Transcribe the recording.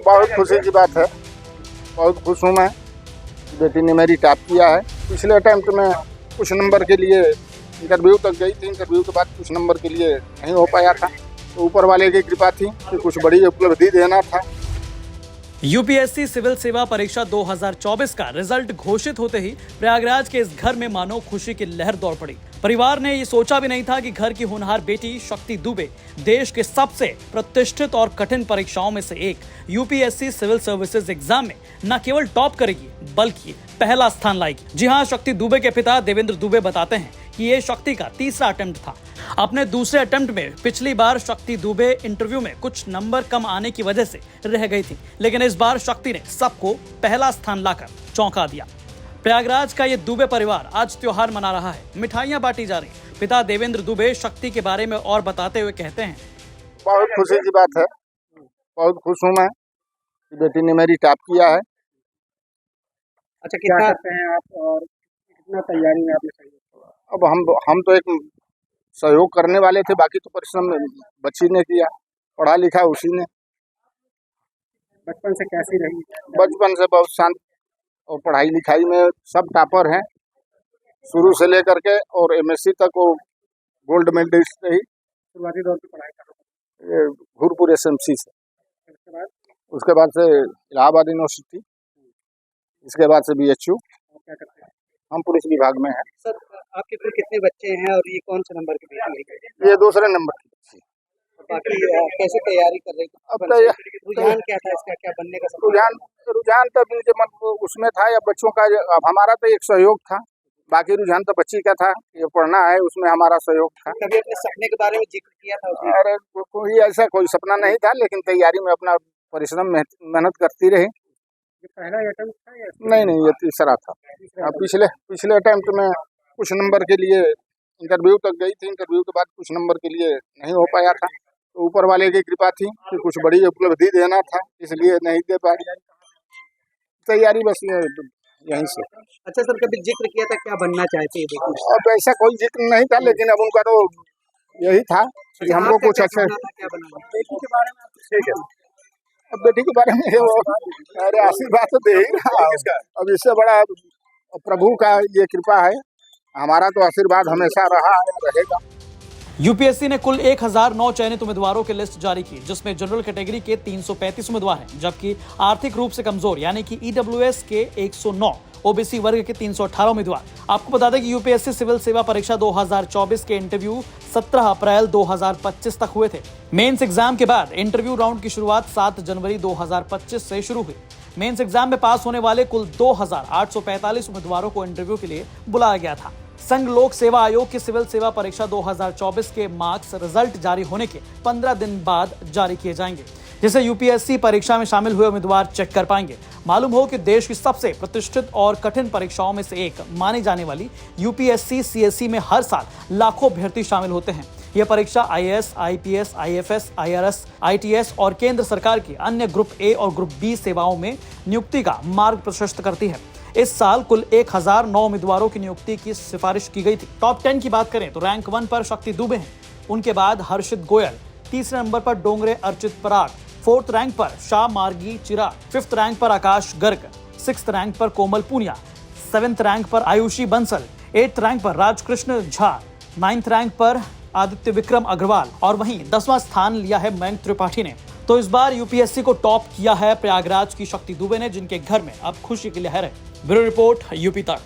बहुत खुशी की बात है, बहुत खुश हूँ मैं। बेटी ने मेरी टॉप किया है। पिछले अटेम्प्ट में कुछ नंबर के लिए इंटरव्यू तक गई थी, इंटरव्यू के बाद कुछ नंबर के लिए नहीं हो पाया था, तो ऊपर वाले की कृपा थी कि कुछ बड़ी उपलब्धि देना था। यूपीएससी सिविल सेवा परीक्षा 2024 का रिजल्ट घोषित होते ही प्रयागराज के इस घर में मानो खुशी की लहर दौड़ पड़ी। परिवार ने ये सोचा भी नहीं था कि घर की होनहार बेटी शक्ति दुबे देश के सबसे प्रतिष्ठित और कठिन परीक्षाओं में से एक यूपीएससी सिविल सर्विसेज एग्जाम में न केवल टॉप करेगी बल्कि पहला स्थान लाएगी। जी हाँ, शक्ति दुबे के पिता देवेंद्र दुबे बताते हैं कि ये शक्ति का तीसरा अटेम्प्ट था। अपने दूसरे अटेम्प्ट में पिछली बार शक्ति दुबे इंटरव्यू में कुछ नंबर कम आने की वजह से रह गई थी, लेकिन इस बार शक्ति ने सबको पहला स्थान लाकर चौंका दिया। प्रयागराज का ये दुबे परिवार आज त्योहार मना रहा है, मिठाइयां बांटी जा रही। पिता देवेंद्र दुबे शक्ति के बारे में और बताते हुए कहते हैं, बहुत खुशी की बात है, बहुत खुश हूँ मैं। बेटी ने मेरी टॉप किया है। अच्छा, कितना करते हैं आप और कितना तैयारी में आपने सही? अब हम तो एक सहयोग करने वाले थे, बाकी तो परिश्रम बच्ची ने किया, पढ़ा लिखा उसी ने। बचपन से कैसी रही? बचपन से बहुत शांत और पढ़ाई लिखाई में सब टॉपर हैं, शुरू से लेकर के, और एमएससी तक वो गोल्ड मेडलिस्ट रही। शुरुआती दौर की पढ़ाई कहाँ? ये घूरपुर एसएमसी से, उसके बाद से इलाहाबाद यूनिवर्सिटी, इसके बाद से बीएचयू। क्या करते हैं? हम पुलिस विभाग में हैं। सर, आपके कुल कितने बच्चे हैं और ये कौन से नंबर की बेटी है? ये दूसरे नंबर की बच्ची। बाकी कैसे तैयारी कर रही थी? अब रुझान क्या था इसका, क्या बनने का रुझान तो इनके मन उसमें था, या बच्चों का। अब हमारा तो एक सहयोग था, बाकी रुझान तो बच्ची का था, ये पढ़ना है, उसमें हमारा सहयोग था। कभी अपने सपने के बारे में जिक्र किया था उसने? अरे कोई ऐसा कोई सपना नहीं था, लेकिन तैयारी में अपना परिश्रम मेहनत करती रही। ये पहला अटेम्प्ट था या? नहीं, ये तीसरा था। अब पिछले अटेम्प्ट में कुछ नंबर के लिए इंटरव्यू तक गई थी, इंटरव्यू के बाद कुछ नंबर के लिए नहीं हो पाया था, तो ऊपर वाले की कृपा थी कि कुछ बड़ी उपलब्धि देना था, इसलिए नहीं दे पाई। तैयारी बस यहीं से। अच्छा सर, कभी जिक्र किया था क्या बनना चाहते हैं? अब ऐसा कोई जिक्र नहीं था, लेकिन अब उनका तो यही था कि हमको कुछ अच्छा। क्या बनना? बेटी के बारे में ठीक है। अब बेटी के बारे में अरे आशीर्वाद तो दे ही रहा। अब इससे बड़ा प्रभु का ये कृपा है, हमारा तो आशीर्वाद हमेशा रहा है, रहेगा। यूपीएससी ने कुल 1009 चयनित उम्मीदवारों की लिस्ट जारी की, जिसमें जनरल कैटेगरी के 335 उम्मीदवार हैं, जबकि आर्थिक रूप से कमजोर यानी कि ईडब्ल्यूएस के 109, ओबीसी वर्ग के 318 उम्मीदवार। आपको बता दें कि यूपीएससी सिविल सेवा परीक्षा 2024 के इंटरव्यू 17 अप्रैल 2025 तक हुए थे। मेंस एग्जाम के बाद इंटरव्यू राउंड की शुरुआत 7 जनवरी 2025 से शुरू हुई। मेंस एग्जाम में पास होने वाले कुल 2845 उम्मीदवारों को इंटरव्यू के लिए बुलाया गया था। संघ लोक सेवा आयोग की सिविल सेवा परीक्षा 2024 के मार्क्स रिजल्ट जारी होने के 15 दिन बाद जारी किए जाएंगे, जिसे यूपीएससी परीक्षा में शामिल हुए उम्मीदवार चेक कर पाएंगे। मालूम हो कि देश की सबसे प्रतिष्ठित और कठिन परीक्षाओं में से एक मानी जाने वाली यूपीएससी सीएसई में हर साल लाखों अभ्यर्थी शामिल होते हैं। यह परीक्षा IAS, IPS, IFS, IRS, ITS और केंद्र सरकार की अन्य ग्रुप ए और ग्रुप बी सेवाओं में नियुक्ति का मार्ग प्रशस्त करती है। इस साल कुल 1009 उम्मीदवारों की नियुक्ति की सिफारिश की गई थी। टॉप 10 की बात करें तो रैंक 1 पर शक्ति दुबे हैं, उनके बाद हर्षित गोयल, तीसरे नंबर पर डोंगरे अर्चित पराग, 4th रैंक पर शाह मार्गी चिराग, 5th रैंक पर आकाश गर्ग, 6th रैंक पर कोमल पूनिया, 7th रैंक पर आयुषी बंसल, 8th रैंक पर राजकृष्ण झा, 9th रैंक पर आदित्य विक्रम अग्रवाल और वहीं 10वां स्थान लिया है मयंक त्रिपाठी ने। तो इस बार यूपीएससी को टॉप किया है प्रयागराज की शक्ति दुबे ने, जिनके घर में अब खुशी की लहर है। ब्यूरो रिपोर्ट, यूपी तक।